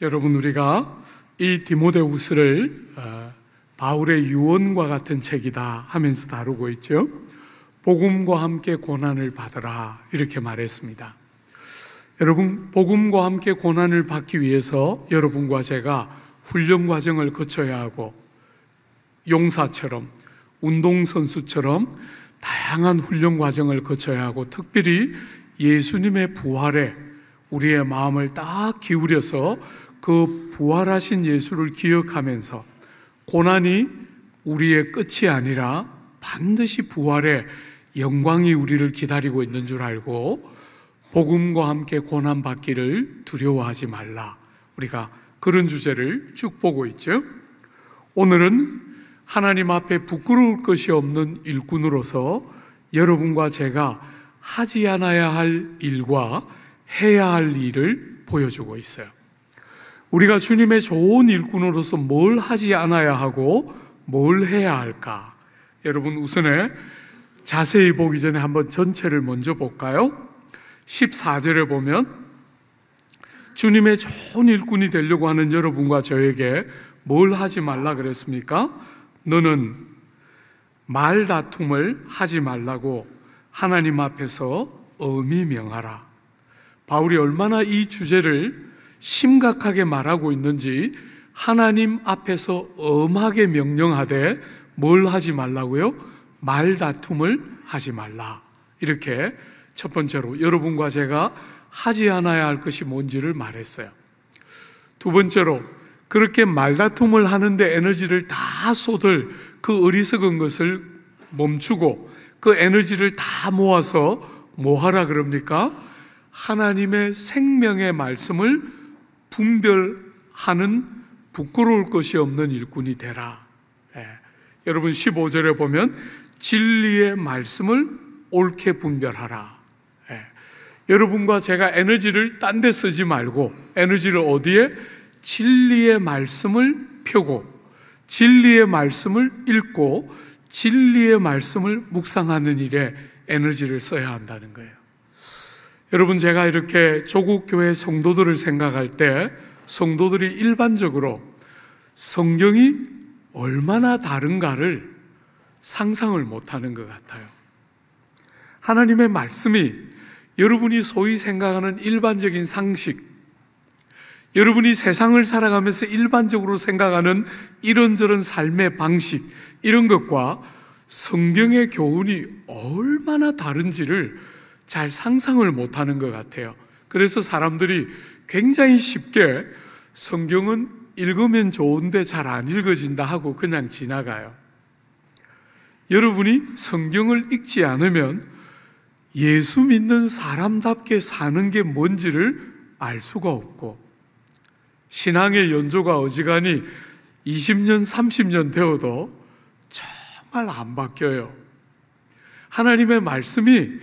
여러분, 우리가 이 디모데후서를 바울의 유언과 같은 책이다 하면서 다루고 있죠. 복음과 함께 고난을 받으라 이렇게 말했습니다. 여러분, 복음과 함께 고난을 받기 위해서 여러분과 제가 훈련 과정을 거쳐야 하고, 용사처럼, 운동선수처럼 다양한 훈련 과정을 거쳐야 하고, 특별히 예수님의 부활에 우리의 마음을 딱 기울여서 그 부활하신 예수를 기억하면서 고난이 우리의 끝이 아니라 반드시 부활의 영광이 우리를 기다리고 있는 줄 알고 복음과 함께 고난받기를 두려워하지 말라. 우리가 그런 주제를 쭉 보고 있죠. 오늘은 하나님 앞에 부끄러울 것이 없는 일꾼으로서 여러분과 제가 하지 않아야 할 일과 해야 할 일을 보여주고 있어요. 우리가 주님의 좋은 일꾼으로서 뭘 하지 않아야 하고 뭘 해야 할까? 여러분, 우선에 자세히 보기 전에 한번 전체를 먼저 볼까요? 14절에 보면 주님의 좋은 일꾼이 되려고 하는 여러분과 저에게 뭘 하지 말라 그랬습니까? 너는 말다툼을 하지 말라고 하나님 앞에서 엄히 명하라. 바울이 얼마나 이 주제를 심각하게 말하고 있는지 하나님 앞에서 엄하게 명령하되 뭘 하지 말라고요? 말다툼을 하지 말라. 이렇게 첫 번째로 여러분과 제가 하지 않아야 할 것이 뭔지를 말했어요. 두 번째로, 그렇게 말다툼을 하는데 에너지를 다 쏟을 그 어리석은 것을 멈추고 그 에너지를 다 모아서 뭐 하라 그럽니까? 하나님의 생명의 말씀을 분별하는 부끄러울 것이 없는 일꾼이 되라. 여러분, 15절에 보면 진리의 말씀을 옳게 분별하라. 여러분과 제가 에너지를 딴 데 쓰지 말고 에너지를 어디에? 진리의 말씀을 펴고 진리의 말씀을 읽고 진리의 말씀을 묵상하는 일에 에너지를 써야 한다는 거예요. 여러분, 제가 이렇게 조국 교회 성도들을 생각할 때 성도들이 일반적으로 성경이 얼마나 다른가를 상상을 못하는 것 같아요. 하나님의 말씀이 여러분이 소위 생각하는 일반적인 상식, 여러분이 세상을 살아가면서 일반적으로 생각하는 이런저런 삶의 방식, 이런 것과 성경의 교훈이 얼마나 다른지를 잘 상상을 못하는 것 같아요. 그래서 사람들이 굉장히 쉽게 성경은 읽으면 좋은데 잘 안 읽어진다 하고 그냥 지나가요. 여러분이 성경을 읽지 않으면 예수 믿는 사람답게 사는 게 뭔지를 알 수가 없고, 신앙의 연조가 어지간히 20년, 30년 되어도 정말 안 바뀌어요. 하나님의 말씀이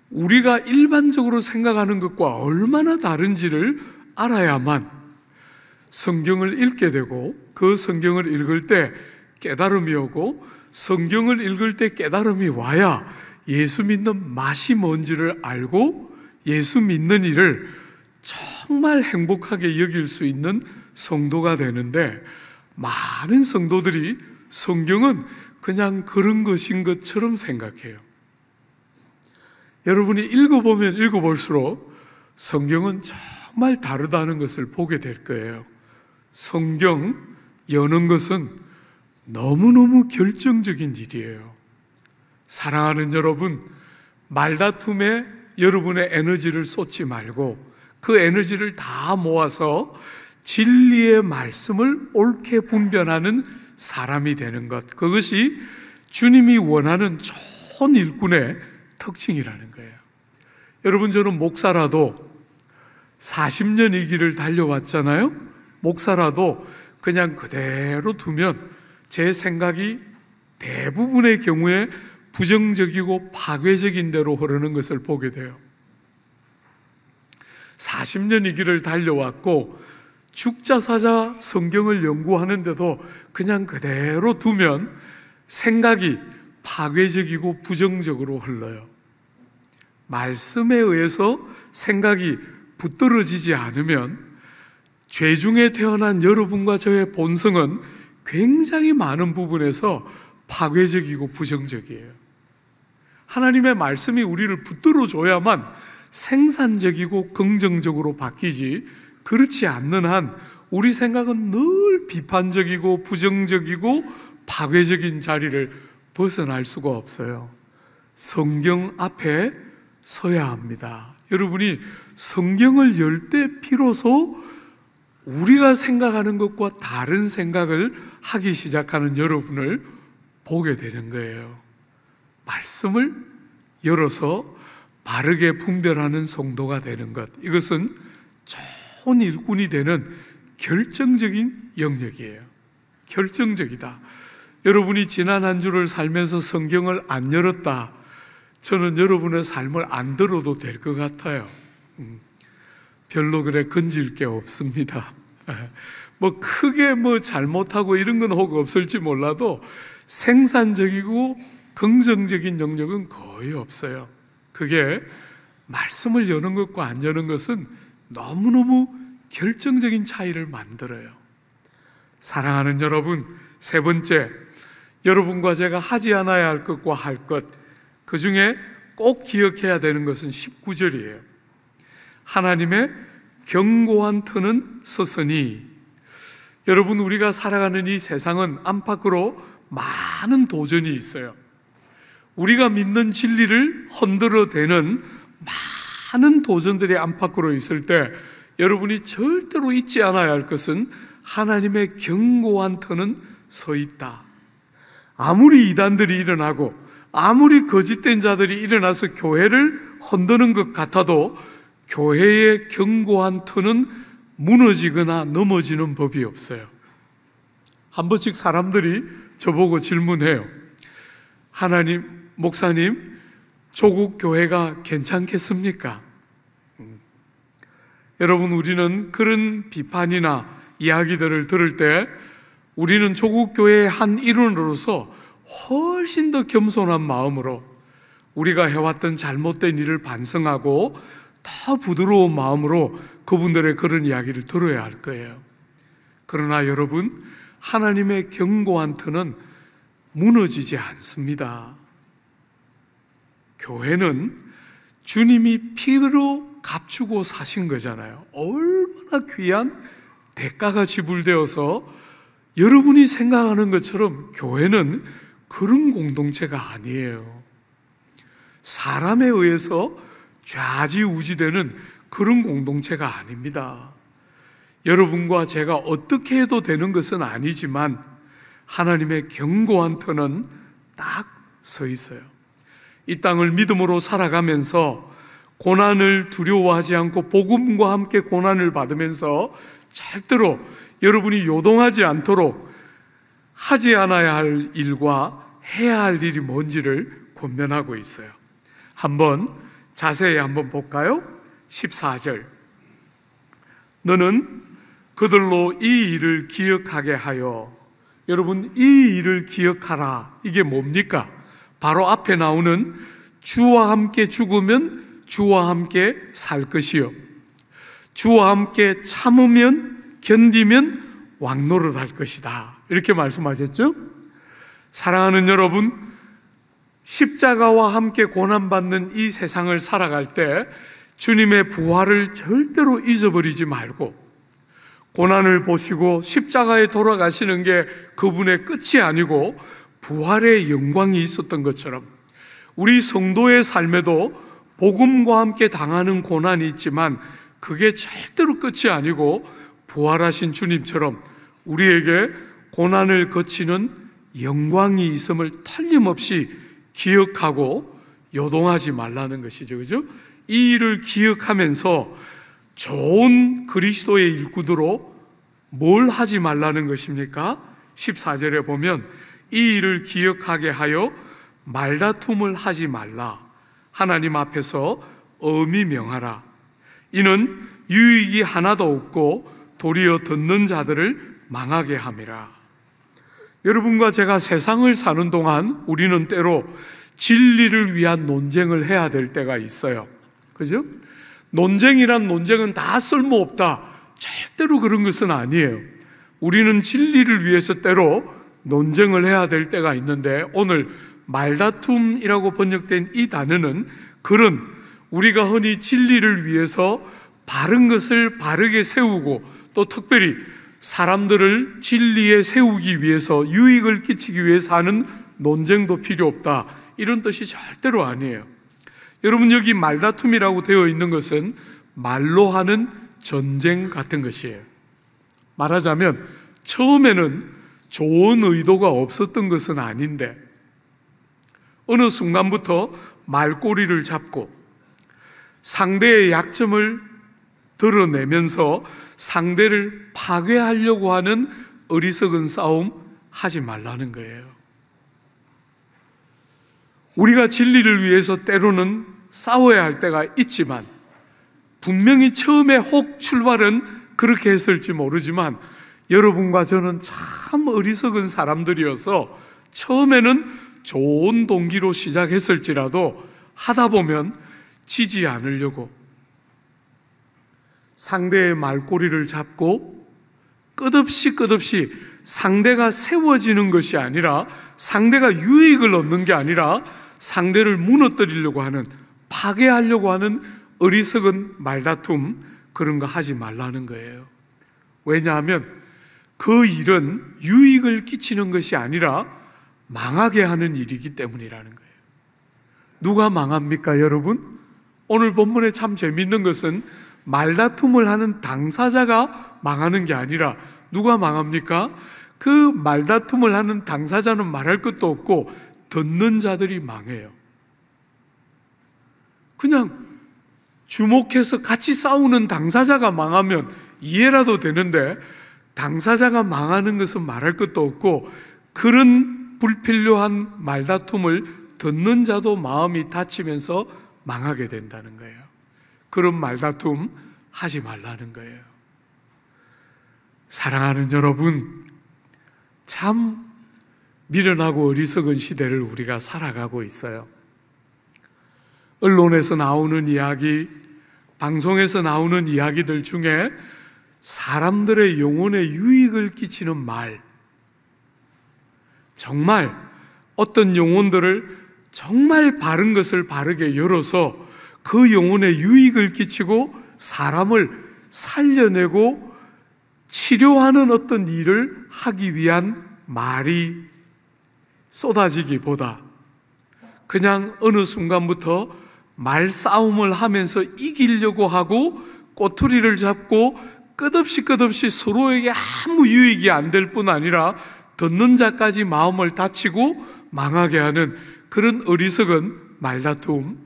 우리가 일반적으로 생각하는 것과 얼마나 다른지를 알아야만 성경을 읽게 되고, 그 성경을 읽을 때 깨달음이 오고, 성경을 읽을 때 깨달음이 와야 예수 믿는 맛이 뭔지를 알고 예수 믿는 일을 정말 행복하게 여길 수 있는 성도가 되는데, 많은 성도들이 성경은 그냥 그런 것인 것처럼 생각해요. 여러분이 읽어보면 읽어볼수록 성경은 정말 다르다는 것을 보게 될 거예요. 성경 여는 것은 너무너무 결정적인 일이에요. 사랑하는 여러분, 말다툼에 여러분의 에너지를 쏟지 말고 그 에너지를 다 모아서 진리의 말씀을 옳게 분별하는 사람이 되는 것, 그것이 주님이 원하는 좋은 일꾼의 특징이라는 거예요. 여러분, 저는 목사라도 40년 이 길을 달려왔잖아요. 목사라도 그냥 그대로 두면 제 생각이 대부분의 경우에 부정적이고 파괴적인 대로 흐르는 것을 보게 돼요. 40년 이 길을 달려왔고 죽자사자 성경을 연구하는데도 그냥 그대로 두면 생각이 파괴적이고 부정적으로 흘러요. 말씀에 의해서 생각이 붙들어지지 않으면 죄 중에 태어난 여러분과 저의 본성은 굉장히 많은 부분에서 파괴적이고 부정적이에요. 하나님의 말씀이 우리를 붙들어 줘야만 생산적이고 긍정적으로 바뀌지, 그렇지 않는 한 우리 생각은 늘 비판적이고 부정적이고 파괴적인 자리를 벗어날 수가 없어요. 성경 앞에 서야 합니다. 여러분이 성경을 열 때 비로소 우리가 생각하는 것과 다른 생각을 하기 시작하는 여러분을 보게 되는 거예요. 말씀을 열어서 바르게 분별하는 성도가 되는 것, 이것은 좋은 일꾼이 되는 결정적인 영역이에요. 결정적이다. 여러분이 지난 한 주를 살면서 성경을 안 열었다, 저는 여러분의 삶을 안 들어도 될 것 같아요. 별로 그래 건질 게 없습니다. 크게 잘못하고 이런 건 혹 없을지 몰라도 생산적이고 긍정적인 영역은 거의 없어요. 그게 말씀을 여는 것과 안 여는 것은 너무너무 결정적인 차이를 만들어요. 사랑하는 여러분, 세 번째, 여러분과 제가 하지 않아야 할 것과 할 것, 그 중에 꼭 기억해야 되는 것은 19절이에요. 하나님의 견고한 터는 서서니. 여러분, 우리가 살아가는 이 세상은 안팎으로 많은 도전이 있어요. 우리가 믿는 진리를 흔들어대는 많은 도전들이 안팎으로 있을 때 여러분이 절대로 잊지 않아야 할 것은 하나님의 견고한 터는 서 있다. 아무리 이단들이 일어나고 아무리 거짓된 자들이 일어나서 교회를 흔드는 것 같아도 교회의 견고한 터는 무너지거나 넘어지는 법이 없어요. 한 번씩 사람들이 저보고 질문해요. 하나님, 목사님, 조국 교회가 괜찮겠습니까? 여러분, 우리는 그런 비판이나 이야기들을 들을 때 우리는 조국 교회의 한 일원으로서 훨씬 더 겸손한 마음으로 우리가 해왔던 잘못된 일을 반성하고 더 부드러운 마음으로 그분들의 그런 이야기를 들어야 할 거예요. 그러나 여러분, 하나님의 견고한 터는 무너지지 않습니다. 교회는 주님이 피로 값주고 사신 거잖아요. 얼마나 귀한 대가가 지불되어서 여러분이 생각하는 것처럼 교회는 그런 공동체가 아니에요. 사람에 의해서 좌지우지되는 그런 공동체가 아닙니다. 여러분과 제가 어떻게 해도 되는 것은 아니지만 하나님의 견고한 터는 딱 서 있어요. 이 땅을 믿음으로 살아가면서 고난을 두려워하지 않고 복음과 함께 고난을 받으면서 절대로 여러분이 요동하지 않도록 하지 않아야 할 일과 해야 할 일이 뭔지를 권면하고 있어요. 한번 자세히 한번 볼까요? 14절. 너는 그들로 이 일을 기억하게 하여. 여러분, 이 일을 기억하라. 이게 뭡니까? 바로 앞에 나오는 주와 함께 죽으면 주와 함께 살 것이요, 주와 함께 참으면 견디면 왕노릇할 것이다. 이렇게 말씀하셨죠? 사랑하는 여러분, 십자가와 함께 고난받는 이 세상을 살아갈 때 주님의 부활을 절대로 잊어버리지 말고, 고난을 보시고 십자가에 돌아가시는 게 그분의 끝이 아니고 부활의 영광이 있었던 것처럼 우리 성도의 삶에도 복음과 함께 당하는 고난이 있지만 그게 절대로 끝이 아니고 부활하신 주님처럼 우리에게 고난을 거치는 영광이 있음을 틀림없이 기억하고 요동하지 말라는 것이죠. 그죠? 이 일을 기억하면서 좋은 그리스도의 일꾼으로 뭘 하지 말라는 것입니까? 14절에 보면 이 일을 기억하게 하여 말다툼을 하지 말라. 하나님 앞에서 엄히 명하라. 이는 유익이 하나도 없고 도리어 듣는 자들을 망하게 함이라. 여러분과 제가 세상을 사는 동안 우리는 때로 진리를 위한 논쟁을 해야 될 때가 있어요. 그죠? 논쟁은 다 쓸모없다, 절대로 그런 것은 아니에요. 우리는 진리를 위해서 때로 논쟁을 해야 될 때가 있는데, 오늘 말다툼이라고 번역된 이 단어는 그런 우리가 흔히 진리를 위해서 바른 것을 바르게 세우고, 또 특별히 사람들을 진리에 세우기 위해서, 유익을 끼치기 위해서 하는 논쟁도 필요 없다, 이런 뜻이 절대로 아니에요. 여러분, 여기 말다툼이라고 되어 있는 것은 말로 하는 전쟁 같은 것이에요. 말하자면 처음에는 좋은 의도가 없었던 것은 아닌데, 어느 순간부터 말꼬리를 잡고 상대의 약점을 드러내면서 상대를 파괴하려고 하는 어리석은 싸움 하지 말라는 거예요. 우리가 진리를 위해서 때로는 싸워야 할 때가 있지만, 분명히 처음에 혹 출발은 그렇게 했을지 모르지만, 여러분과 저는 참 어리석은 사람들이어서 처음에는 좋은 동기로 시작했을지라도 하다 보면 지지 않으려고 상대의 말꼬리를 잡고 끝없이 상대가 세워지는 것이 아니라, 상대가 유익을 얻는 게 아니라 상대를 무너뜨리려고 하는, 파괴하려고 하는 어리석은 말다툼, 그런 거 하지 말라는 거예요. 왜냐하면 그 일은 유익을 끼치는 것이 아니라 망하게 하는 일이기 때문이라는 거예요. 누가 망합니까, 여러분? 오늘 본문에 참 재밌는 것은 말다툼을 하는 당사자가 망하는 게 아니라 누가 망합니까? 그 말다툼을 하는 당사자는 말할 것도 없고 듣는 자들이 망해요. 그냥 주목해서 같이 싸우는 당사자가 망하면 이해라도 되는데, 당사자가 망하는 것은 말할 것도 없고, 그런 불필요한 말다툼을 듣는 자도 마음이 다치면서 망하게 된다는 거예요. 그런 말다툼 하지 말라는 거예요. 사랑하는 여러분, 참 미련하고 어리석은 시대를 우리가 살아가고 있어요. 언론에서 나오는 이야기, 방송에서 나오는 이야기들 중에 사람들의 영혼에 유익을 끼치는 말, 정말 어떤 영혼들을 정말 바른 것을 바르게 열어서 그 영혼에 유익을 끼치고 사람을 살려내고 치료하는 어떤 일을 하기 위한 말이 쏟아지기보다, 그냥 어느 순간부터 말싸움을 하면서 이기려고 하고 꼬투리를 잡고 끝없이 서로에게 아무 유익이 안 될 뿐 아니라 듣는 자까지 마음을 다치고 망하게 하는 그런 어리석은 말다툼,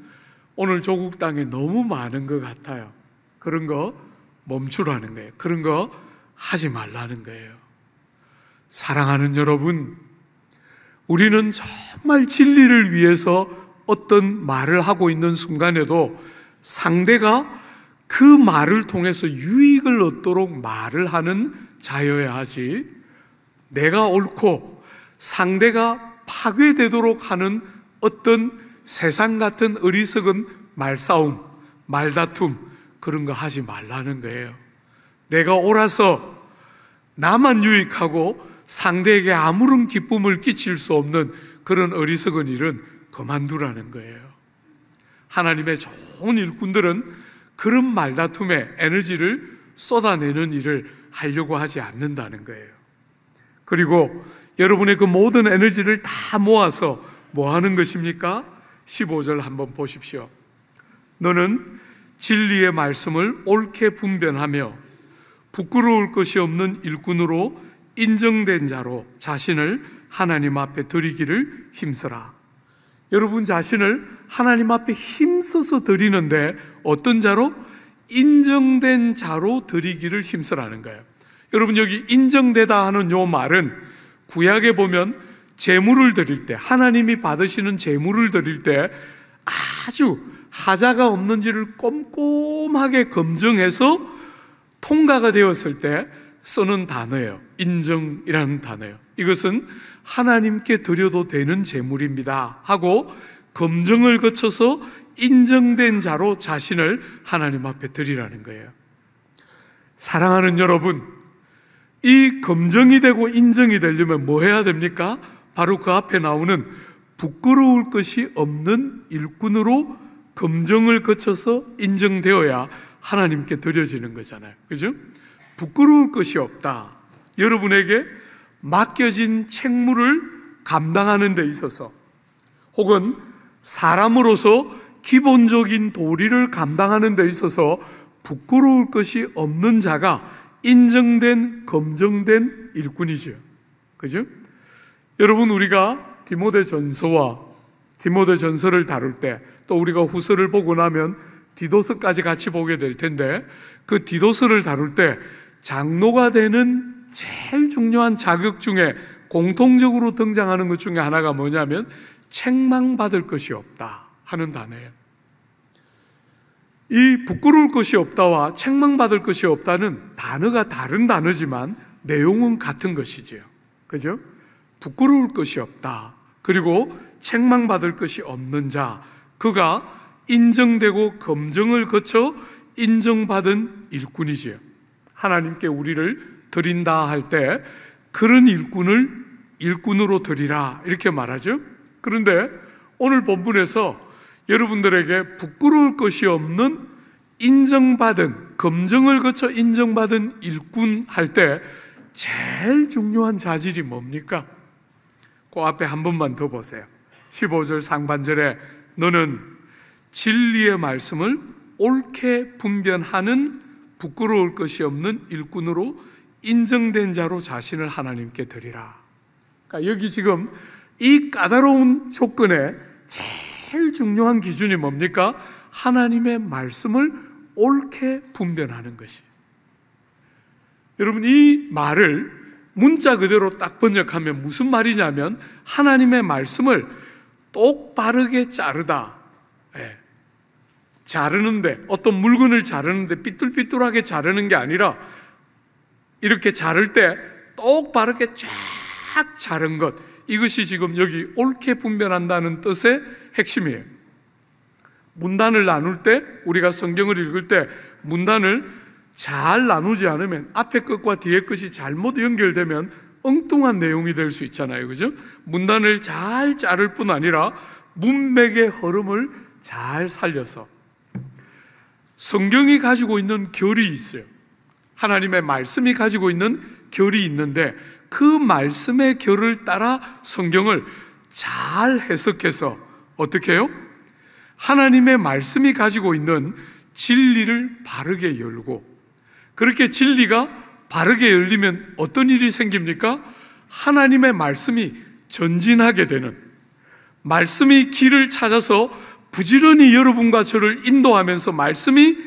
오늘 조국 땅에 너무 많은 것 같아요. 그런 거 멈추라는 거예요. 그런 거 하지 말라는 거예요. 사랑하는 여러분, 우리는 정말 진리를 위해서 어떤 말을 하고 있는 순간에도 상대가 그 말을 통해서 유익을 얻도록 말을 하는 자여야 하지, 내가 옳고 상대가 파괴되도록 하는 어떤 세상 같은 어리석은 말싸움, 말다툼, 그런 거 하지 말라는 거예요. 내가 옳아서 나만 유익하고 상대에게 아무런 기쁨을 끼칠 수 없는 그런 어리석은 일은 그만두라는 거예요. 하나님의 좋은 일꾼들은 그런 말다툼에 에너지를 쏟아내는 일을 하려고 하지 않는다는 거예요. 그리고 여러분의 그 모든 에너지를 다 모아서 뭐 하는 것입니까? 15절 한번 보십시오. 너는 진리의 말씀을 옳게 분별하며 부끄러울 것이 없는 일꾼으로 인정된 자로 자신을 하나님 앞에 드리기를 힘써라. 여러분 자신을 하나님 앞에 힘써서 드리는데 어떤 자로? 인정된 자로 드리기를 힘쓰라는 거예요. 여러분 여기 인정되다 하는 요 말은 구약에 보면 제물을 드릴 때, 하나님이 받으시는 제물을 드릴 때 아주 하자가 없는지를 꼼꼼하게 검증해서 통과가 되었을 때 쓰는 단어예요. 인정이라는 단어예요. 이것은 하나님께 드려도 되는 제물입니다 하고 검증을 거쳐서 인정된 자로 자신을 하나님 앞에 드리라는 거예요. 사랑하는 여러분, 이 검증이 되고 인정이 되려면 뭐 해야 됩니까? 바로 그 앞에 나오는 부끄러울 것이 없는 일꾼으로 검증을 거쳐서 인정되어야 하나님께 드려지는 거잖아요. 그죠? 부끄러울 것이 없다. 여러분에게 맡겨진 책무를 감당하는 데 있어서, 혹은 사람으로서 기본적인 도리를 감당하는 데 있어서 부끄러울 것이 없는 자가 인정된, 검증된 일꾼이죠. 그죠? 여러분, 우리가 디모데전서와 디모데전서를 다룰 때, 또 우리가 후서를 보고 나면 디도서까지 같이 보게 될 텐데, 그 디도서를 다룰 때 장로가 되는 제일 중요한 자격 중에 공통적으로 등장하는 것 중에 하나가 뭐냐면 책망받을 것이 없다 하는 단어예요. 이 부끄러울 것이 없다와 책망받을 것이 없다는 단어가 다른 단어지만 내용은 같은 것이지요. 그죠? 부끄러울 것이 없다. 그리고 책망받을 것이 없는 자, 그가 인정되고 검증을 거쳐 인정받은 일꾼이지요. 하나님께 우리를 드린다 할 때 그런 일꾼을 일꾼으로 드리라 이렇게 말하죠. 그런데 오늘 본문에서 여러분들에게 부끄러울 것이 없는 인정받은, 검증을 거쳐 인정받은 일꾼 할 때 제일 중요한 자질이 뭡니까? 그 앞에 한 번만 더 보세요. 15절 상반절에 너는 진리의 말씀을 옳게 분별하는 부끄러울 것이 없는 일꾼으로 인정된 자로 자신을 하나님께 드리라. 그러니까 여기 지금 이 까다로운 조건에 제일 중요한 기준이 뭡니까? 하나님의 말씀을 옳게 분별하는 것이. 여러분, 이 말을 문자 그대로 딱 번역하면 무슨 말이냐면 하나님의 말씀을 똑바르게 자르다. 자르는데, 어떤 물건을 자르는데 삐뚤삐뚤하게 자르는 게 아니라 이렇게 자를 때 똑바르게 쫙 자른 것, 이것이 지금 여기 옳게 분별한다는 뜻의 핵심이에요. 문단을 나눌 때, 우리가 성경을 읽을 때 문단을 잘 나누지 않으면 앞에 것과 뒤에 것이 잘못 연결되면 엉뚱한 내용이 될 수 있잖아요. 그죠? 문단을 잘 자를 뿐 아니라 문맥의 흐름을 잘 살려서, 성경이 가지고 있는 결이 있어요. 하나님의 말씀이 가지고 있는 결이 있는데 그 말씀의 결을 따라 성경을 잘 해석해서 어떻게 해요? 하나님의 말씀이 가지고 있는 진리를 바르게 열고, 그렇게 진리가 바르게 열리면 어떤 일이 생깁니까? 하나님의 말씀이 전진하게 되는, 말씀이 길을 찾아서 부지런히 여러분과 저를 인도하면서 말씀이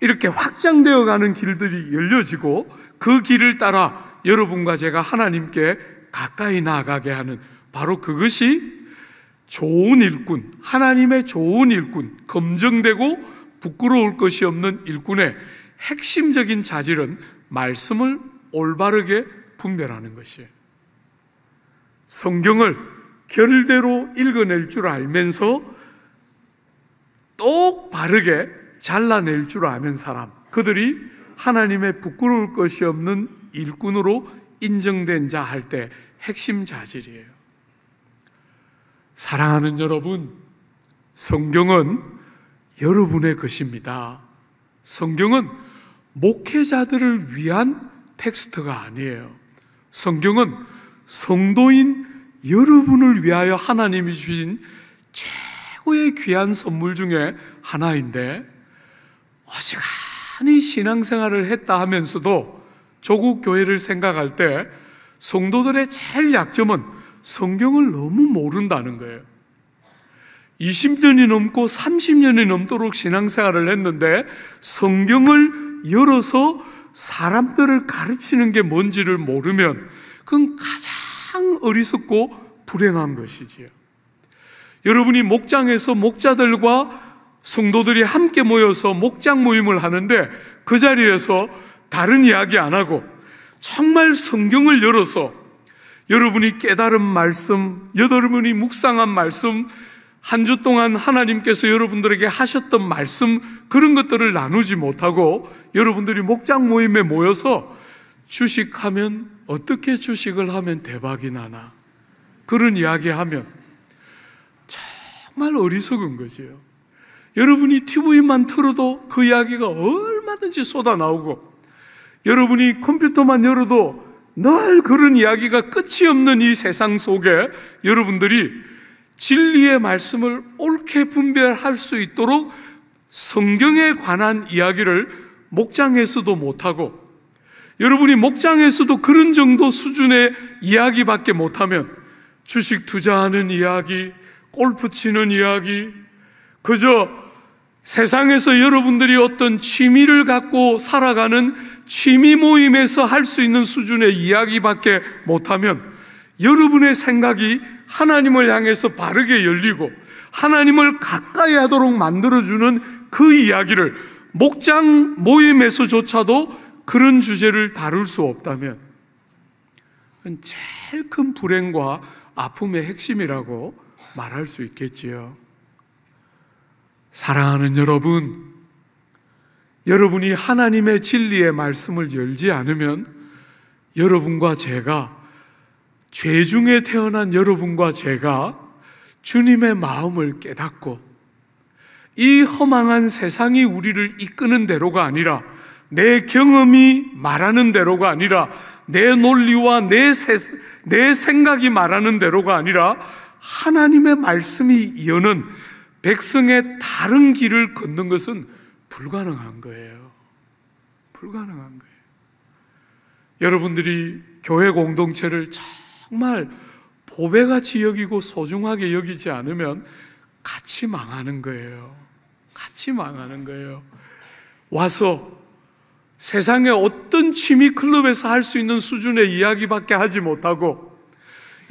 이렇게 확장되어 가는 길들이 열려지고 그 길을 따라 여러분과 제가 하나님께 가까이 나아가게 하는, 바로 그것이 좋은 일꾼, 하나님의 좋은 일꾼, 검증되고 부끄러울 것이 없는 일꾼의 핵심적인 자질은 말씀을 올바르게 분별하는 것이에요. 성경을 결대로 읽어낼 줄 알면서 똑바르게 잘라낼 줄 아는 사람, 그들이 하나님의 부끄러울 것이 없는 일꾼으로 인정된 자 할 때 핵심 자질이에요. 사랑하는 여러분, 성경은 여러분의 것입니다. 성경은 목회자들을 위한 텍스트가 아니에요. 성경은 성도인 여러분을 위하여 하나님이 주신 최고의 귀한 선물 중에 하나인데, 어지간히 신앙생활을 했다 하면서도 조국 교회를 생각할 때 성도들의 제일 약점은 성경을 너무 모른다는 거예요. 20년이 넘고 30년이 넘도록 신앙생활을 했는데 성경을 열어서 사람들을 가르치는 게 뭔지를 모르면 그건 가장 어리석고 불행한 것이지요. 여러분이 목장에서 목자들과 성도들이 함께 모여서 목장 모임을 하는데 그 자리에서 다른 이야기 안 하고 정말 성경을 열어서 여러분이 깨달은 말씀, 여러분이 묵상한 말씀, 한 주 동안 하나님께서 여러분들에게 하셨던 말씀, 그런 것들을 나누지 못하고 여러분들이 목장 모임에 모여서 주식하면, 어떻게 주식을 하면 대박이 나나, 그런 이야기하면 정말 어리석은 거죠. 여러분이 TV만 틀어도 그 이야기가 얼마든지 쏟아 나오고, 여러분이 컴퓨터만 열어도 늘 그런 이야기가 끝이 없는 이 세상 속에 여러분들이 진리의 말씀을 옳게 분별할 수 있도록 성경에 관한 이야기를 목장에서도 못하고, 여러분이 목장에서도 그런 정도 수준의 이야기밖에 못하면 주식 투자하는 이야기, 골프 치는 이야기, 그저 세상에서 여러분들이 어떤 취미를 갖고 살아가는 취미 모임에서 할 수 있는 수준의 이야기밖에 못하면 여러분의 생각이 하나님을 향해서 바르게 열리고 하나님을 가까이 하도록 만들어주는 그 이야기를 목장 모임에서조차도 그런 주제를 다룰 수 없다면 제일 큰 불행과 아픔의 핵심이라고 말할 수 있겠지요. 사랑하는 여러분, 여러분이 하나님의 진리의 말씀을 열지 않으면 여러분과 제가, 죄 중에 태어난 여러분과 제가 주님의 마음을 깨닫고 이 허망한 세상이 우리를 이끄는 대로가 아니라, 내 경험이 말하는 대로가 아니라, 내 논리와 내 생각이 말하는 대로가 아니라 하나님의 말씀이 여는 백성의 다른 길을 걷는 것은 불가능한 거예요. 불가능한 거예요. 여러분들이 교회 공동체를 정말 보배같이 여기고 소중하게 여기지 않으면 같이 망하는 거예요. 같이 망하는 거예요. 와서 세상의 어떤 취미 클럽에서 할 수 있는 수준의 이야기밖에 하지 못하고,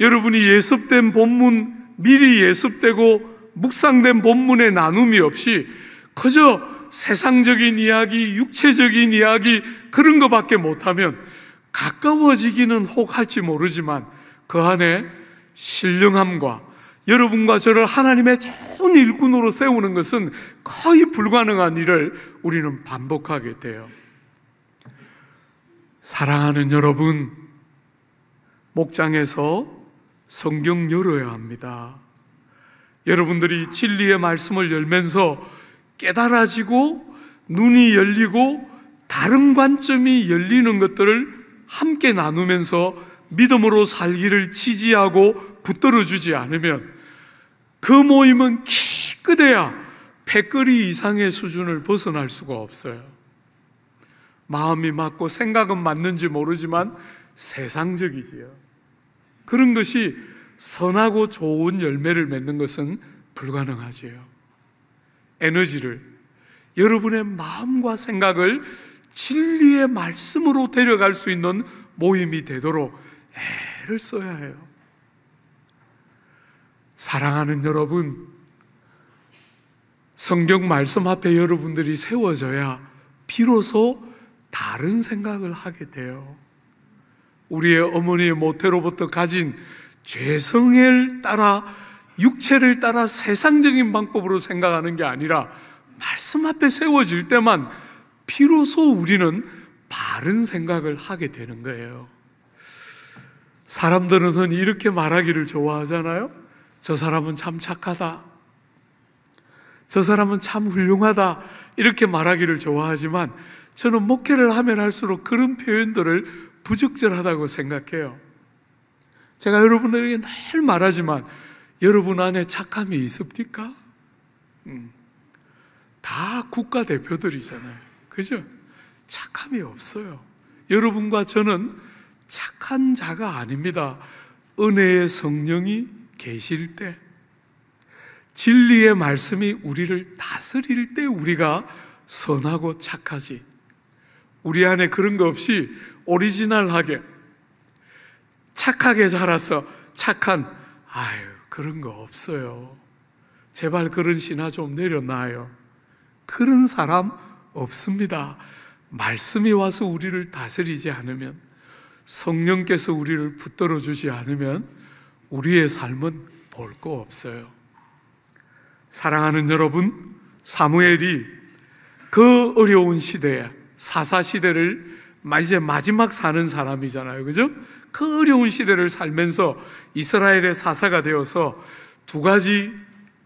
여러분이 예습된 본문, 미리 예습되고 묵상된 본문의 나눔이 없이 그저 세상적인 이야기, 육체적인 이야기, 그런 것밖에 못하면 가까워지기는 혹 할지 모르지만 그 안에 신령함과 여러분과 저를 하나님의 좋은 일꾼으로 세우는 것은 거의 불가능한 일을 우리는 반복하게 돼요. 사랑하는 여러분, 목장에서 성경 열어야 합니다. 여러분들이 진리의 말씀을 열면서 깨달아지고 눈이 열리고 다른 관점이 열리는 것들을 함께 나누면서 믿음으로 살기를 지지하고 붙들어주지 않으면 그 모임은 기껏해야 패거리 이상의 수준을 벗어날 수가 없어요. 마음이 맞고 생각은 맞는지 모르지만 세상적이지요. 그런 것이 선하고 좋은 열매를 맺는 것은 불가능하지요. 에너지를, 여러분의 마음과 생각을 진리의 말씀으로 데려갈 수 있는 모임이 되도록 애를 써야 해요. 사랑하는 여러분, 성경 말씀 앞에 여러분들이 세워져야 비로소 다른 생각을 하게 돼요. 우리의 어머니의 모태로부터 가진 죄성을 따라, 육체를 따라 세상적인 방법으로 생각하는 게 아니라 말씀 앞에 세워질 때만 비로소 우리는 바른 생각을 하게 되는 거예요. 사람들은 흔히 이렇게 말하기를 좋아하잖아요. 저 사람은 참 착하다, 저 사람은 참 훌륭하다, 이렇게 말하기를 좋아하지만 저는 목회를 하면 할수록 그런 표현들을 부적절하다고 생각해요. 제가 여러분에게 늘 말하지만 여러분 안에 착함이 있습니까? 다 국가대표들이잖아요. 그죠? 착함이 없어요. 여러분과 저는 착한 자가 아닙니다. 은혜의 성령이 계실 때, 진리의 말씀이 우리를 다스릴 때 우리가 선하고 착하지, 우리 안에 그런 거 없이 오리지널하게 착하게 자라서 착한, 그런 거 없어요. 제발 그런 신화 좀 내려놔요. 그런 사람 없습니다. 말씀이 와서 우리를 다스리지 않으면, 성령께서 우리를 붙들어 주지 않으면 우리의 삶은 볼 거 없어요. 사랑하는 여러분, 사무엘이 그 어려운 시대에, 사사시대를 이제 마지막 사는 사람이잖아요, 그죠? 그 어려운 시대를 살면서 이스라엘의 사사가 되어서 두 가지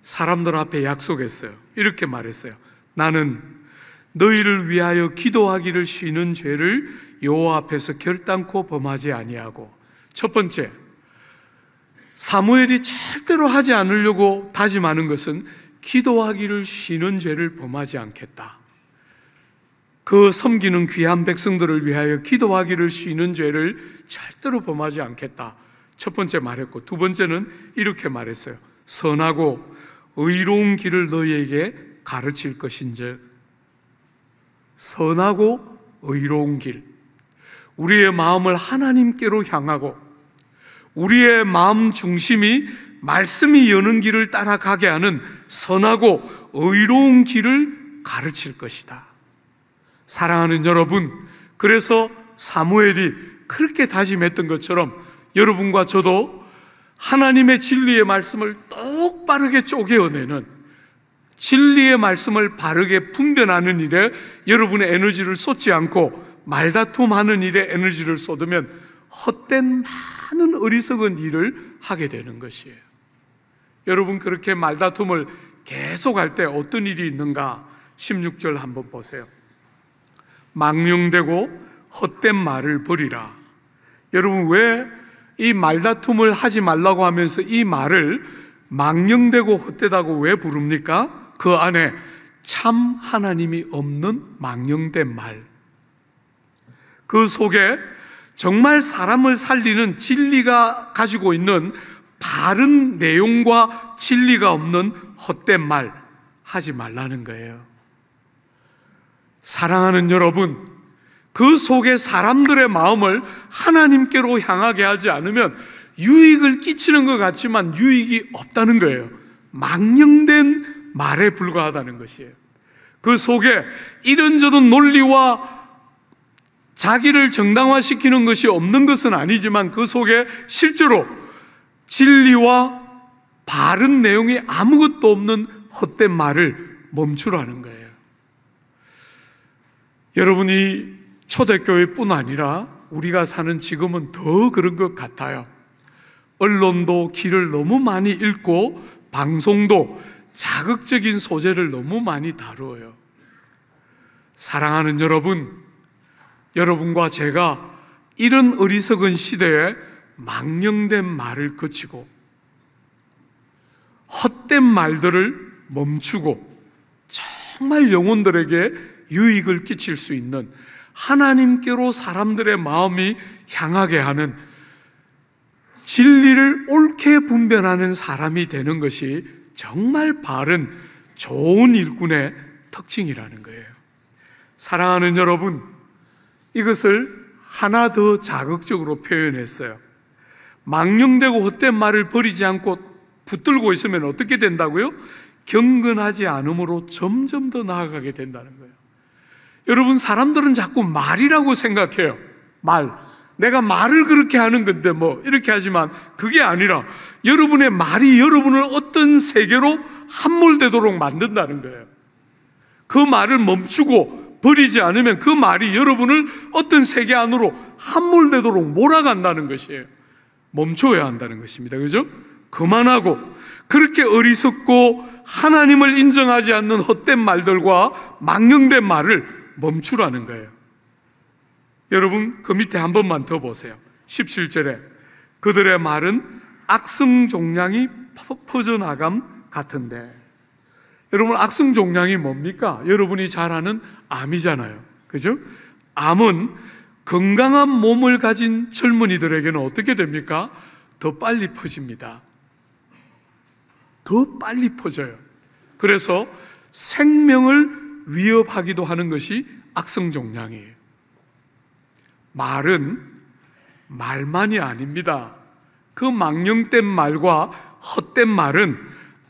사람들 앞에 약속했어요. 이렇게 말했어요. 나는 너희를 위하여 기도하기를 쉬는 죄를 여호와 앞에서 결단코 범하지 아니하고, 첫 번째, 사무엘이 절대로 하지 않으려고 다짐하는 것은 기도하기를 쉬는 죄를 범하지 않겠다. 그 섬기는 귀한 백성들을 위하여 기도하기를 쉬는 죄를 절대로 범하지 않겠다. 첫 번째 말했고, 두 번째는 이렇게 말했어요. 선하고 의로운 길을 너희에게 가르칠 것인즉. 선하고 의로운 길, 우리의 마음을 하나님께로 향하고 우리의 마음 중심이 말씀이 여는 길을 따라가게 하는 선하고 의로운 길을 가르칠 것이다. 사랑하는 여러분, 그래서 사무엘이 그렇게 다짐했던 것처럼 여러분과 저도 하나님의 진리의 말씀을 똑바르게 쪼개어내는, 진리의 말씀을 바르게 분별하는 일에 여러분의 에너지를 쏟지 않고 말다툼하는 일에 에너지를 쏟으면 헛된 많은 어리석은 일을 하게 되는 것이에요. 여러분, 그렇게 말다툼을 계속할 때 어떤 일이 있는가? 16절 한번 보세요. 망령되고 헛된 말을 버리라. 여러분, 왜 이 말다툼을 하지 말라고 하면서 이 말을 망령되고 헛되다고 왜 부릅니까? 그 안에 참 하나님이 없는 망령된 말, 그 속에 정말 사람을 살리는 진리가 가지고 있는 바른 내용과 진리가 없는 헛된 말 하지 말라는 거예요. 사랑하는 여러분, 그 속에 사람들의 마음을 하나님께로 향하게 하지 않으면 유익을 끼치는 것 같지만 유익이 없다는 거예요. 망령된 말에 불과하다는 것이에요. 그 속에 이런저런 논리와 자기를 정당화시키는 것이 없는 것은 아니지만 그 속에 실제로 진리와 바른 내용이 아무것도 없는 헛된 말을 멈추라는 거예요. 여러분이 초대교회뿐 아니라 우리가 사는 지금은 더 그런 것 같아요. 언론도 길을 너무 많이 읽고 방송도 자극적인 소재를 너무 많이 다루어요. 사랑하는 여러분, 여러분과 제가 이런 어리석은 시대에 망령된 말을 그치고 헛된 말들을 멈추고 정말 영혼들에게 유익을 끼칠 수 있는, 하나님께로 사람들의 마음이 향하게 하는, 진리를 옳게 분별하는 사람이 되는 것이 정말 바른 좋은 일꾼의 특징이라는 거예요. 사랑하는 여러분, 이것을 하나 더 자극적으로 표현했어요. 망령되고 헛된 말을 버리지 않고 붙들고 있으면 어떻게 된다고요? 경건하지 않음으로 점점 더 나아가게 된다는 거예요. 여러분, 사람들은 자꾸 말이라고 생각해요. 말. 내가 말을 그렇게 하는 건데 뭐 이렇게 하지만 그게 아니라 여러분의 말이 여러분을 어떤 세계로 함몰되도록 만든다는 거예요. 그 말을 멈추고 버리지 않으면 그 말이 여러분을 어떤 세계 안으로 함몰되도록 몰아간다는 것이에요. 멈춰야 한다는 것입니다. 그죠? 그만하고 그렇게 어리석고 하나님을 인정하지 않는 헛된 말들과 망령된 말을 멈추라는 거예요. 여러분, 그 밑에 한 번만 더 보세요. 17절에 그들의 말은 악성종량이 퍼져나감 같은데. 여러분, 악성종량이 뭡니까? 여러분이 잘 아는 암이잖아요. 그죠? 암은 건강한 몸을 가진 젊은이들에게는 어떻게 됩니까? 더 빨리 퍼집니다. 더 빨리 퍼져요. 그래서 생명을 위협하기도 하는 것이 악성종양이에요. 말은 말만이 아닙니다. 그 망령된 말과 헛된 말은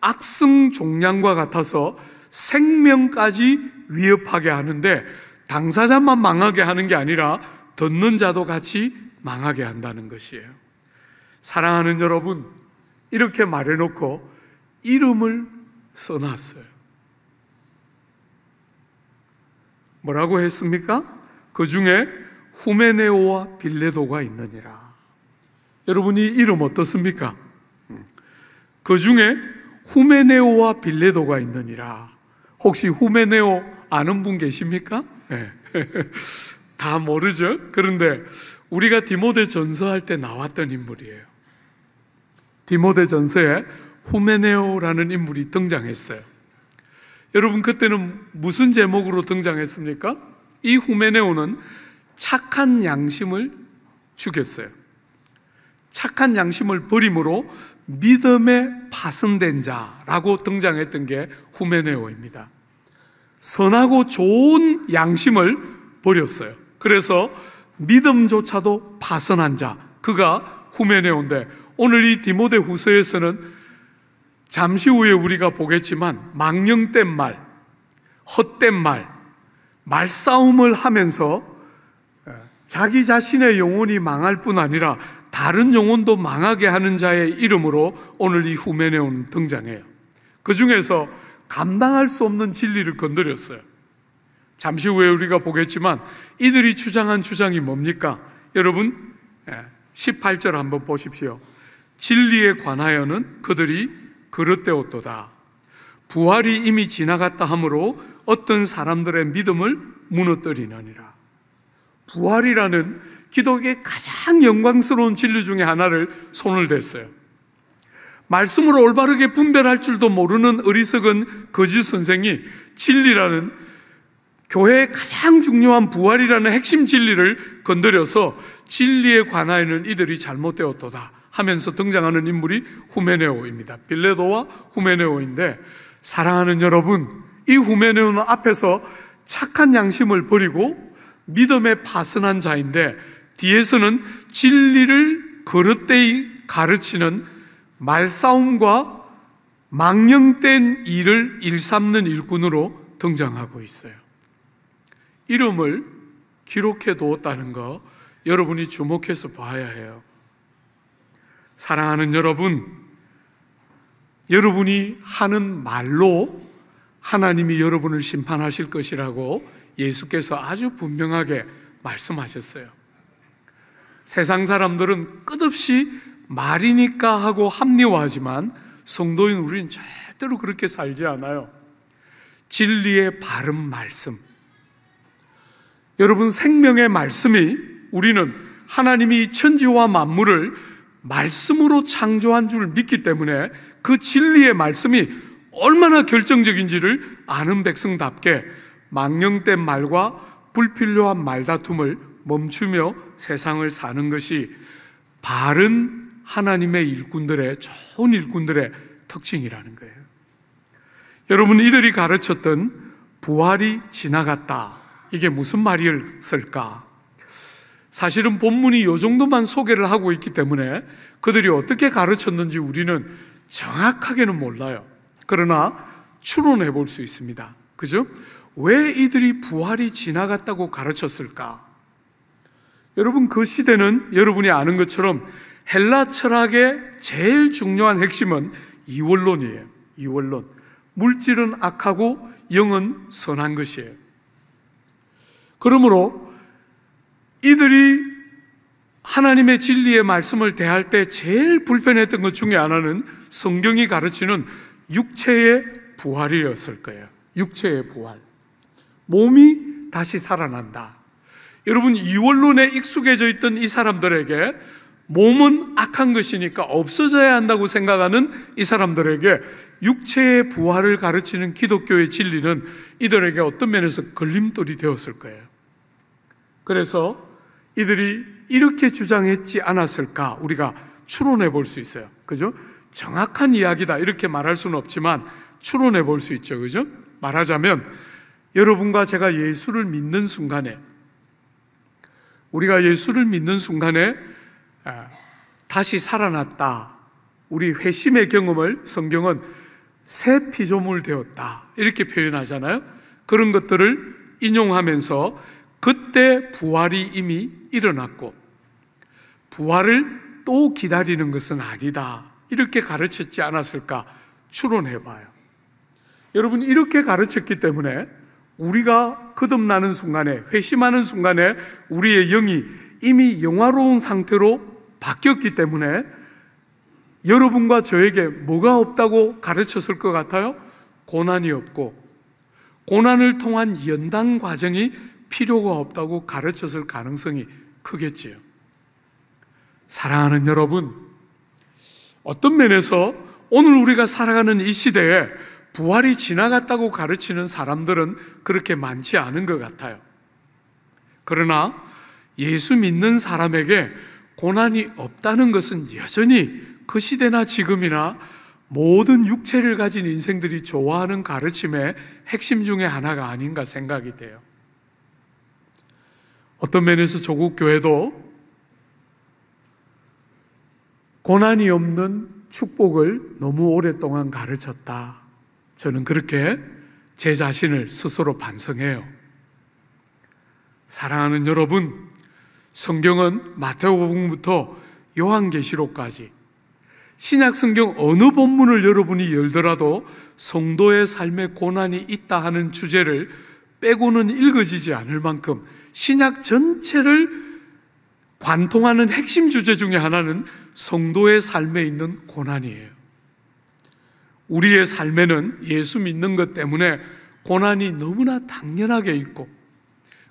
악성종양과 같아서 생명까지 위협하게 하는데, 당사자만 망하게 하는 게 아니라 듣는 자도 같이 망하게 한다는 것이에요. 사랑하는 여러분, 이렇게 말해놓고 이름을 써놨어요. 뭐라고 했습니까? 그 중에 후메네오와 빌레도가 있느니라. 여러분이 이름 어떻습니까? 그 중에 후메네오와 빌레도가 있느니라. 혹시 후메네오 아는 분 계십니까? 네. 다 모르죠? 그런데 우리가 디모데 전서할 때 나왔던 인물이에요. 디모데 전서에 후메네오라는 인물이 등장했어요. 여러분, 그때는 무슨 제목으로 등장했습니까? 이 후메네오는 착한 양심을 죽였어요. 착한 양심을 버림으로 믿음에 파손된 자라고 등장했던 게 후메네오입니다. 선하고 좋은 양심을 버렸어요. 그래서 믿음조차도 파손한 자, 그가 후메네오인데, 오늘 이 디모데 후서에서는 잠시 후에 우리가 보겠지만 망령된 말, 헛된 말, 말싸움을 하면서 자기 자신의 영혼이 망할 뿐 아니라 다른 영혼도 망하게 하는 자의 이름으로 오늘 이 후메네오는 등장해요. 그 중에서 감당할 수 없는 진리를 건드렸어요. 잠시 후에 우리가 보겠지만 이들이 주장한 주장이 뭡니까? 여러분 18절 한번 보십시오. 진리에 관하여는 그들이 그릇되었도다. 부활이 이미 지나갔다 하므로 어떤 사람들의 믿음을 무너뜨리느니라. 부활이라는 기독교의 가장 영광스러운 진리 중에 하나를 손을 댔어요. 말씀으로 올바르게 분별할 줄도 모르는 어리석은 거짓 선생이 진리라는 교회의 가장 중요한 부활이라는 핵심 진리를 건드려서 진리에 관하여는 이들이 잘못되었도다 하면서 등장하는 인물이 후메네오입니다. 빌레도와 후메네오인데, 사랑하는 여러분, 이 후메네오는 앞에서 착한 양심을 버리고 믿음에 파선한 자인데, 뒤에서는 진리를 거릇되이 가르치는 말싸움과 망령된 일을 일삼는 일꾼으로 등장하고 있어요. 이름을 기록해 두었다는 거 여러분이 주목해서 봐야 해요. 사랑하는 여러분, 여러분이 하는 말로 하나님이 여러분을 심판하실 것이라고 예수께서 아주 분명하게 말씀하셨어요. 세상 사람들은 끝없이 말이니까 하고 합리화하지만 성도인 우리는 절대로 그렇게 살지 않아요. 진리의 바른 말씀, 여러분, 생명의 말씀이, 우리는 하나님이 천지와 만물을 말씀으로 창조한 줄 믿기 때문에 그 진리의 말씀이 얼마나 결정적인지를 아는 백성답게 망령된 말과 불필요한 말다툼을 멈추며 세상을 사는 것이 바른 하나님의 일꾼들의, 좋은 일꾼들의 특징이라는 거예요. 여러분, 이들이 가르쳤던 부활이 지나갔다, 이게 무슨 말이었을까? 사실은 본문이 이 정도만 소개를 하고 있기 때문에 그들이 어떻게 가르쳤는지 우리는 정확하게는 몰라요. 그러나 추론해 볼 수 있습니다. 그죠? 왜 이들이 부활이 지나갔다고 가르쳤을까? 여러분, 그 시대는 여러분이 아는 것처럼 헬라 철학의 제일 중요한 핵심은 이원론이에요. 이원론. 물질은 악하고 영은 선한 것이에요. 그러므로 이들이 하나님의 진리의 말씀을 대할 때 제일 불편했던 것 중에 하나는 성경이 가르치는 육체의 부활이었을 거예요. 육체의 부활. 몸이 다시 살아난다. 여러분, 이원론에 익숙해져 있던 이 사람들에게 몸은 악한 것이니까 없어져야 한다고 생각하는 이 사람들에게 육체의 부활을 가르치는 기독교의 진리는 이들에게 어떤 면에서 걸림돌이 되었을 거예요. 그래서 이들이 이렇게 주장했지 않았을까 우리가 추론해 볼 수 있어요. 그죠? 정확한 이야기다 이렇게 말할 수는 없지만 추론해 볼 수 있죠. 그죠? 말하자면 여러분과 제가 예수를 믿는 순간에, 우리가 예수를 믿는 순간에 다시 살아났다, 우리 회심의 경험을 성경은 새 피조물 되었다 이렇게 표현하잖아요. 그런 것들을 인용하면서 그때 부활이 이미 일어났고 부활을 또 기다리는 것은 아니다 이렇게 가르쳤지 않았을까 추론해봐요. 여러분, 이렇게 가르쳤기 때문에 우리가 거듭나는 순간에, 회심하는 순간에 우리의 영이 이미 영화로운 상태로 바뀌었기 때문에 여러분과 저에게 뭐가 없다고 가르쳤을 것 같아요? 고난이 없고 고난을 통한 연단 과정이 필요가 없다고 가르쳤을 가능성이 크겠지요. 사랑하는 여러분, 어떤 면에서 오늘 우리가 살아가는 이 시대에 부활이 지나갔다고 가르치는 사람들은 그렇게 많지 않은 것 같아요. 그러나 예수 믿는 사람에게 고난이 없다는 것은 여전히 그 시대나 지금이나 모든 육체를 가진 인생들이 좋아하는 가르침의 핵심 중에 하나가 아닌가 생각이 돼요. 어떤 면에서 조국 교회도 고난이 없는 축복을 너무 오랫동안 가르쳤다. 저는 그렇게 제 자신을 스스로 반성해요. 사랑하는 여러분, 성경은 마태복음부터 요한계시록까지 신약 성경 어느 본문을 여러분이 열더라도 성도의 삶에 고난이 있다 하는 주제를 빼고는 읽어지지 않을 만큼 신약 전체를 관통하는 핵심 주제 중에 하나는 성도의 삶에 있는 고난이에요. 우리의 삶에는 예수 믿는 것 때문에 고난이 너무나 당연하게 있고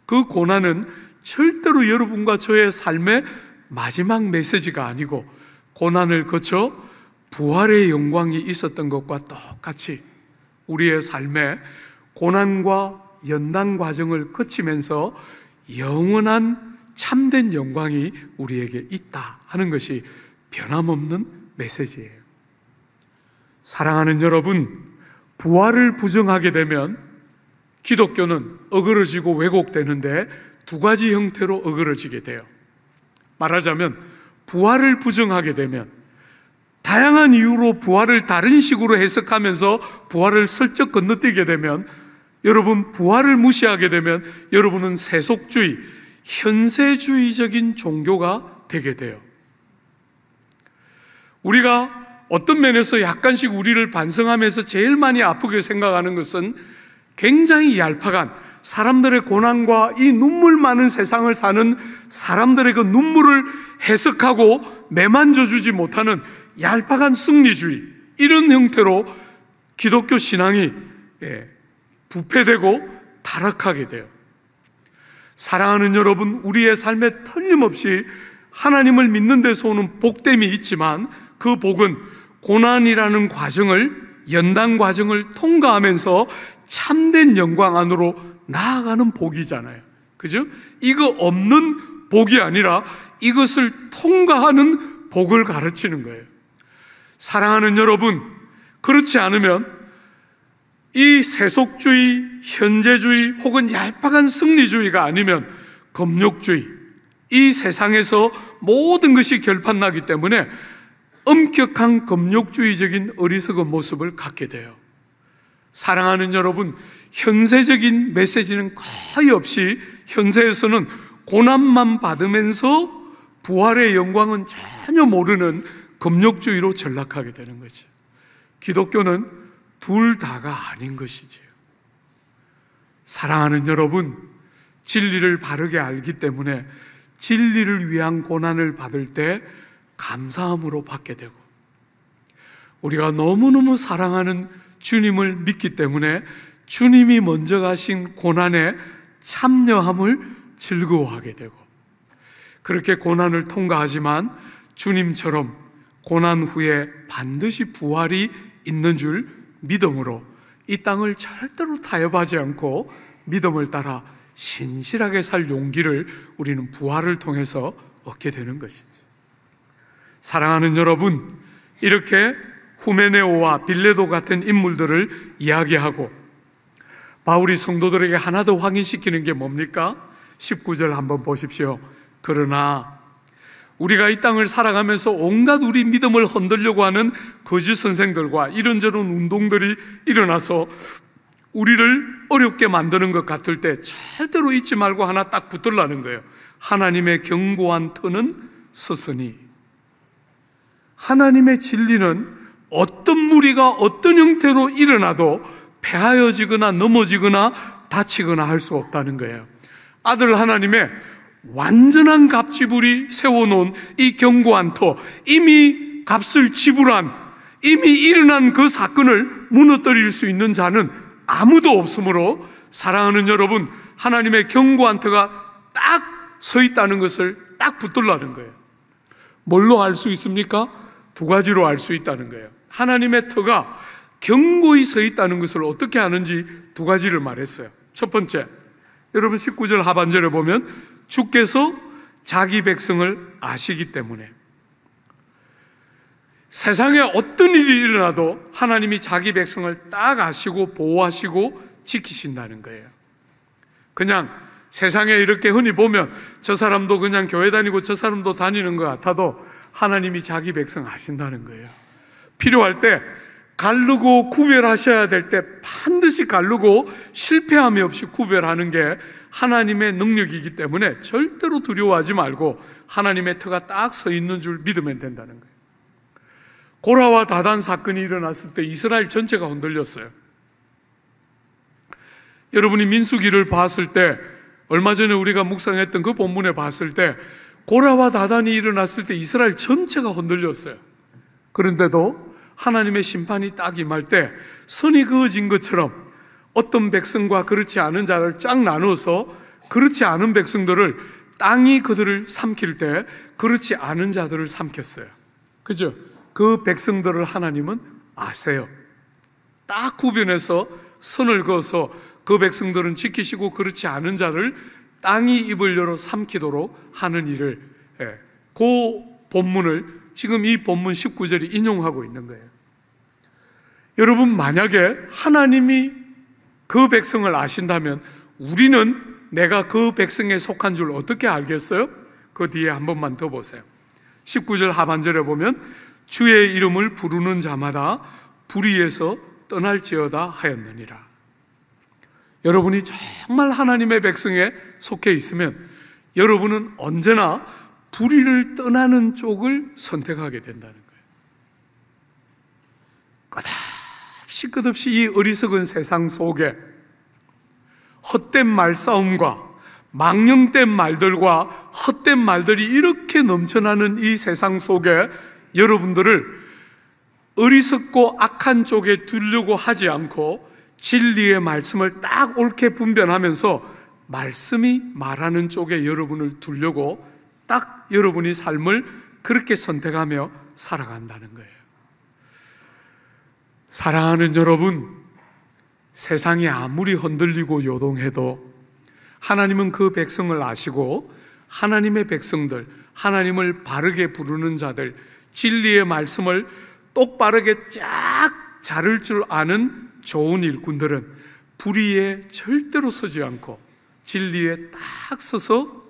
그 고난은 절대로 여러분과 저의 삶의 마지막 메시지가 아니고 고난을 거쳐 부활의 영광이 있었던 것과 똑같이 우리의 삶에 고난과 연단 과정을 거치면서 영원한 참된 영광이 우리에게 있다 하는 것이 변함없는 메시지예요. 사랑하는 여러분, 부활을 부정하게 되면 기독교는 어그러지고 왜곡되는데 두 가지 형태로 어그러지게 돼요. 말하자면 부활을 부정하게 되면 다양한 이유로 부활을 다른 식으로 해석하면서 부활을 슬쩍 건너뛰게 되면 여러분, 부활을 무시하게 되면 여러분은 세속주의, 현세주의적인 종교가 되게 돼요. 우리가 어떤 면에서 약간씩 우리를 반성하면서 제일 많이 아프게 생각하는 것은 굉장히 얄팍한 사람들의 고난과 이 눈물 많은 세상을 사는 사람들의 그 눈물을 해석하고 매만져주지 못하는 얄팍한 승리주의, 이런 형태로 기독교 신앙이 부패되고 타락하게 돼요. 사랑하는 여러분, 우리의 삶에 틀림없이 하나님을 믿는 데서 오는 복됨이 있지만 그 복은 고난이라는 과정을, 연단 과정을 통과하면서 참된 영광 안으로 나아가는 복이잖아요. 그죠? 이거 없는 복이 아니라 이것을 통과하는 복을 가르치는 거예요. 사랑하는 여러분, 그렇지 않으면 이 세속주의, 현재주의 혹은 얄팍한 승리주의가 아니면 금욕주의, 이 세상에서 모든 것이 결판나기 때문에 엄격한 금욕주의적인 어리석은 모습을 갖게 돼요. 사랑하는 여러분, 현세적인 메시지는 거의 없이 현세에서는 고난만 받으면서 부활의 영광은 전혀 모르는 금욕주의로 전락하게 되는 거죠. 기독교는 둘 다가 아닌 것이지요. 사랑하는 여러분, 진리를 바르게 알기 때문에 진리를 위한 고난을 받을 때 감사함으로 받게 되고, 우리가 너무너무 사랑하는 주님을 믿기 때문에 주님이 먼저 가신 고난에 참여함을 즐거워하게 되고, 그렇게 고난을 통과하지만 주님처럼 고난 후에 반드시 부활이 있는 줄 믿음으로 이 땅을 절대로 타협하지 않고 믿음을 따라 신실하게 살 용기를 우리는 부활을 통해서 얻게 되는 것이죠. 사랑하는 여러분, 이렇게 후메네오와 빌레도 같은 인물들을 이야기하고 바울이 성도들에게 하나 더 확인시키는 게 뭡니까? 19절 한번 보십시오. 그러나 우리가 이 땅을 살아가면서 온갖 우리 믿음을 흔들려고 하는 거짓 선생들과 이런저런 운동들이 일어나서 우리를 어렵게 만드는 것 같을 때 절대로 잊지 말고 하나 딱 붙들라는 거예요. 하나님의 견고한 터는 서서니. 하나님의 진리는 어떤 무리가 어떤 형태로 일어나도 패하여지거나 넘어지거나 다치거나 할 수 없다는 거예요. 아들 하나님의 완전한 값지불이 세워놓은 이 견고한 터, 이미 값을 지불한, 이미 일어난 그 사건을 무너뜨릴 수 있는 자는 아무도 없으므로 사랑하는 여러분, 하나님의 견고한 터가 딱 서 있다는 것을 딱 붙들라는 거예요. 뭘로 알 수 있습니까? 두 가지로 알 수 있다는 거예요. 하나님의 터가 견고히 서 있다는 것을 어떻게 아는지 두 가지를 말했어요. 첫 번째, 여러분 19절 하반절에 보면 주께서 자기 백성을 아시기 때문에, 세상에 어떤 일이 일어나도 하나님이 자기 백성을 딱 아시고 보호하시고 지키신다는 거예요. 그냥 세상에 이렇게 흔히 보면 저 사람도 그냥 교회 다니고 저 사람도 다니는 것 같아도 하나님이 자기 백성 아신다는 거예요. 필요할 때 가르고 구별하셔야 될 때 반드시 가르고 실패함이 없이 구별하는 게 하나님의 능력이기 때문에 절대로 두려워하지 말고 하나님의 터가 딱 서 있는 줄 믿으면 된다는 거예요. 고라와 다단 사건이 일어났을 때 이스라엘 전체가 흔들렸어요. 여러분이 민수기를 봤을 때, 얼마 전에 우리가 묵상했던 그 본문에 봤을 때 고라와 다단이 일어났을 때 이스라엘 전체가 흔들렸어요. 그런데도 하나님의 심판이 딱 임할 때 선이 그어진 것처럼 어떤 백성과 그렇지 않은 자를 쫙 나누어서 그렇지 않은 백성들을, 땅이 그들을 삼킬 때 그렇지 않은 자들을 삼켰어요. 그죠? 그 백성들을 하나님은 아세요. 딱 구분해서 선을 그어서 그 백성들은 지키시고 그렇지 않은 자를 땅이 입을 열어 삼키도록 하는 일을, 그 본문을 지금 이 본문 19절이 인용하고 있는 거예요. 여러분, 만약에 하나님이 그 백성을 아신다면 우리는 내가 그 백성에 속한 줄 어떻게 알겠어요? 그 뒤에 한 번만 더 보세요. 19절 하반절에 보면 주의 이름을 부르는 자마다 불의에서 떠날지어다 하였느니라. 여러분이 정말 하나님의 백성에 속해 있으면 여러분은 언제나 불의를 떠나는 쪽을 선택하게 된다는 거예요. 끝없이 이 어리석은 세상 속에 헛된 말싸움과 망령된 말들과 헛된 말들이 이렇게 넘쳐나는 이 세상 속에 여러분들을 어리석고 악한 쪽에 두려고 하지 않고 진리의 말씀을 딱 옳게 분별하면서 말씀이 말하는 쪽에 여러분을 두려고 딱 여러분이 삶을 그렇게 선택하며 살아간다는 거예요. 사랑하는 여러분, 세상이 아무리 흔들리고 요동해도 하나님은 그 백성을 아시고 하나님의 백성들, 하나님을 바르게 부르는 자들, 진리의 말씀을 똑바르게 쫙 자를 줄 아는 좋은 일꾼들은 불의에 절대로 서지 않고 진리에 딱 서서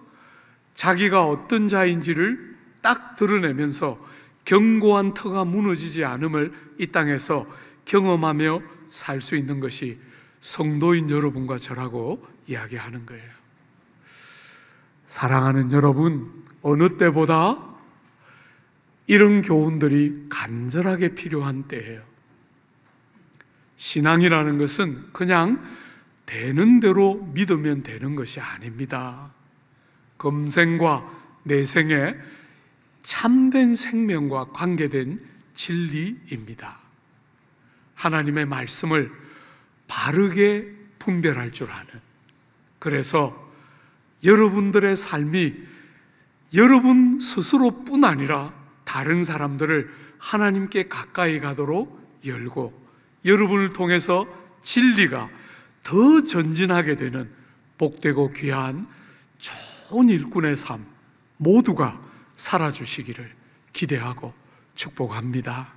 자기가 어떤 자인지를 딱 드러내면서 견고한 터가 무너지지 않음을 이 땅에서 경험하며 살 수 있는 것이 성도인 여러분과 저라고 이야기하는 거예요. 사랑하는 여러분, 어느 때보다 이런 교훈들이 간절하게 필요한 때예요. 신앙이라는 것은 그냥 되는 대로 믿으면 되는 것이 아닙니다. 금생과 내생에 참된 생명과 관계된 진리입니다. 하나님의 말씀을 바르게 분별할 줄 아는, 그래서 여러분들의 삶이 여러분 스스로뿐 아니라 다른 사람들을 하나님께 가까이 가도록 열고 여러분을 통해서 진리가 더 전진하게 되는 복되고 귀한 좋은 일꾼의 삶 모두가 살아주시기를 기대하고 축복합니다.